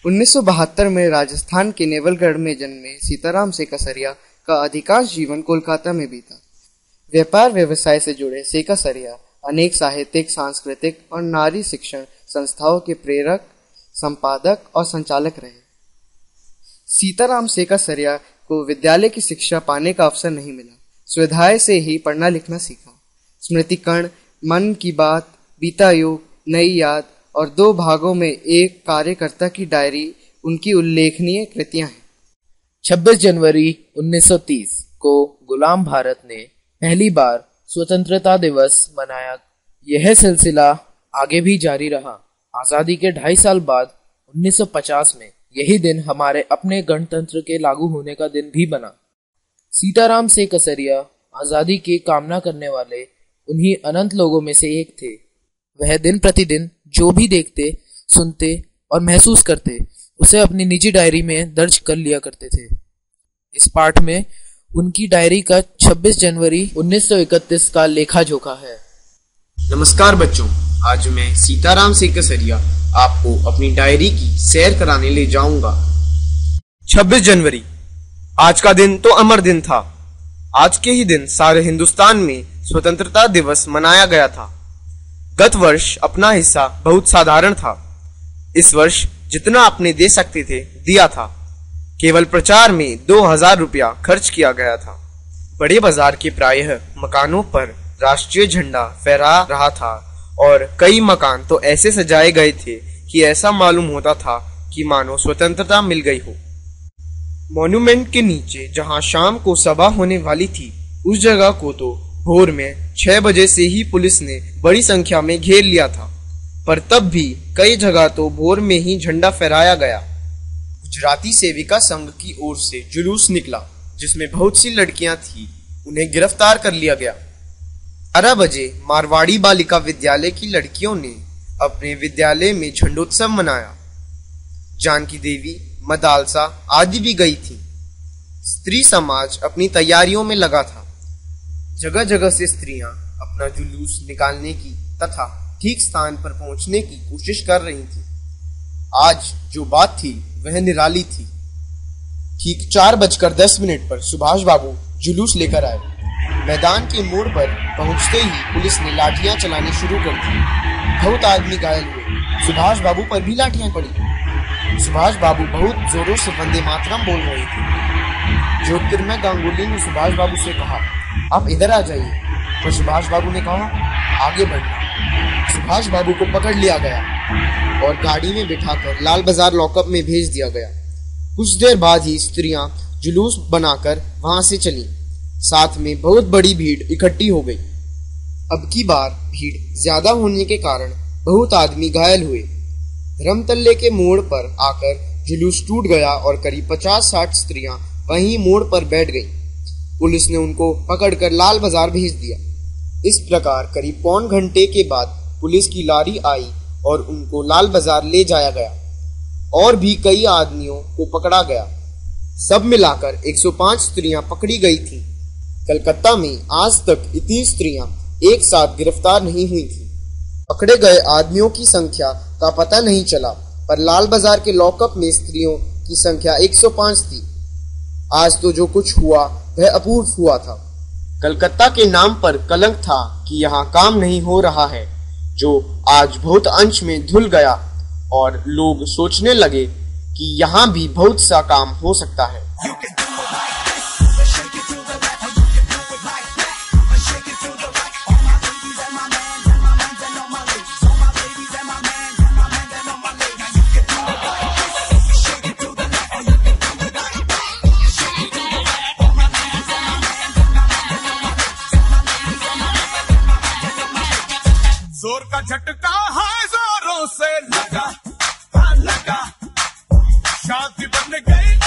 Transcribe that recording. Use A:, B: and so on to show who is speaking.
A: 1972 में राजस्थान के नेवलगढ़ में जन्मे सीताराम सेकसरिया का अधिकांश जीवन कोलकाता में बीता। व्यापार व्यवसाय से जुड़े सेकसरिया अनेक साहित्यिक, सांस्कृतिक और नारी शिक्षण संस्थाओं के प्रेरक, संपादक और संचालक रहे। सीताराम सेकसरिया को विद्यालय की शिक्षा पाने का अवसर नहीं मिला। स्वाध्याय से ही पढ़ना लिखना सीखा। स्मृतिकण, मन की बात, बीता युग, नई याद और 2 भागों में एक कार्यकर्ता की डायरी उनकी उल्लेखनीय कृतियां हैं।
B: 26 जनवरी 1930 को गुलाम भारत ने पहली बार स्वतंत्रता दिवस मनाया। यह सिलसिला आगे भी जारी रहा। आजादी के 2.5 साल बाद 1950 में यही दिन हमारे अपने गणतंत्र के लागू होने का दिन भी बना। सीताराम सेकसरिया आजादी की कामना करने वाले उन्हीं अनंत लोगों में से एक थे। वह दिन प्रतिदिन जो भी देखते, सुनते और महसूस करते उसे अपनी निजी डायरी में दर्ज कर लिया करते थे। इस पाठ में उनकी डायरी का 26 जनवरी 1931 का लेखा जोखा है।
C: नमस्कार बच्चों, आज मैं सीताराम सेकसरिया आपको अपनी डायरी की सैर कराने ले जाऊंगा। 26 जनवरी, आज का दिन तो अमर दिन था। आज के ही दिन सारे हिंदुस्तान में स्वतंत्रता दिवस मनाया गया था। गत वर्ष अपना हिस्सा बहुत साधारण था। इस वर्ष जितना अपने दे सकते थे दिया था। केवल प्रचार में 2000 रुपया खर्च किया गया था। बड़े बाजार के प्रायः मकानों पर राष्ट्रीय झंडा फहरा रहा था और कई मकान तो ऐसे सजाए गए थे कि ऐसा मालूम होता था कि मानो स्वतंत्रता मिल गई हो। मॉन्यूमेंट के नीचे जहां शाम को सभा होने वाली थी, उस जगह को तो भोर में 6 बजे से ही पुलिस ने बड़ी संख्या में घेर लिया था, पर तब भी कई जगह तो भोर में ही झंडा फहराया गया। गुजराती सेविका संघ की ओर से जुलूस निकला, जिसमें बहुत सी लड़कियां थी। उन्हें गिरफ्तार कर लिया गया। 12 बजे मारवाड़ी बालिका विद्यालय की लड़कियों ने अपने विद्यालय में झंडोत्सव मनाया। जानकी देवी, मदालसा आदि भी गई थी। स्त्री समाज अपनी तैयारियों में लगा था। जगह जगह से स्त्रियां अपना जुलूस निकालने की तथा ठीक स्थान पर पहुंचने की कोशिश कर रही थी। आज जो बात थी वह निराली थी। ठीक 4:10 पर सुभाष बाबू जुलूस लेकर आए। मैदान के मोड़ पर पहुंचते ही पुलिस ने लाठियां चलानी शुरू कर दी। बहुत आदमी घायल हुए। सुभाष बाबू पर भी लाठियां पड़ी। सुभाष बाबू बहुत जोरों से वंदे मातरम बोल रहे थे। ज्योतिर्मय गांगुली ने सुभाष बाबू से कहा, आप इधर आ जाइए, पर सुभाष बाबू ने कहा, आगे बढ़ना। सुभाष बाबू को पकड़ लिया गया और गाड़ी में बिठाकर लाल बाजार लॉकअप में भेज दिया गया। कुछ देर बाद ही स्त्रियां जुलूस बनाकर वहां से चली। साथ में बहुत बड़ी भीड़ इकट्ठी हो गई। अब की बार भीड़ ज्यादा होने के कारण बहुत आदमी घायल हुए। धर्मतल्ले के मोड़ पर आकर जुलूस टूट गया और करीब 50-60 स्त्रियां वहीं मोड़ पर बैठ गईं। पुलिस ने उनको पकड़कर लाल बाजार भेज दिया। इस प्रकार करीब पौन घंटे के बाद पुलिस की लारी आई और उनको लाल बाजार ले जाया गया। और भी कई आदमियों को पकड़ा गया। सब मिलाकर 105 स्त्रियां पकड़ी गई थीं। कलकत्ता में आज तक इतनी स्त्रियां एक साथ गिरफ्तार नहीं हुई थी। पकड़े गए आदमियों की संख्या का पता नहीं चला, पर लाल बाजार के लॉकअप में स्त्रियों की संख्या 105 थी। आज तो जो कुछ हुआ वह अपूर्व हुआ था। कलकत्ता के नाम पर कलंक था कि यहाँ काम नहीं हो रहा है, जो आज बहुत अंश में धुल गया और लोग सोचने लगे कि यहाँ भी बहुत सा काम हो सकता है।
D: जोर का झटका है जोरों से लगा, शादी बन गई।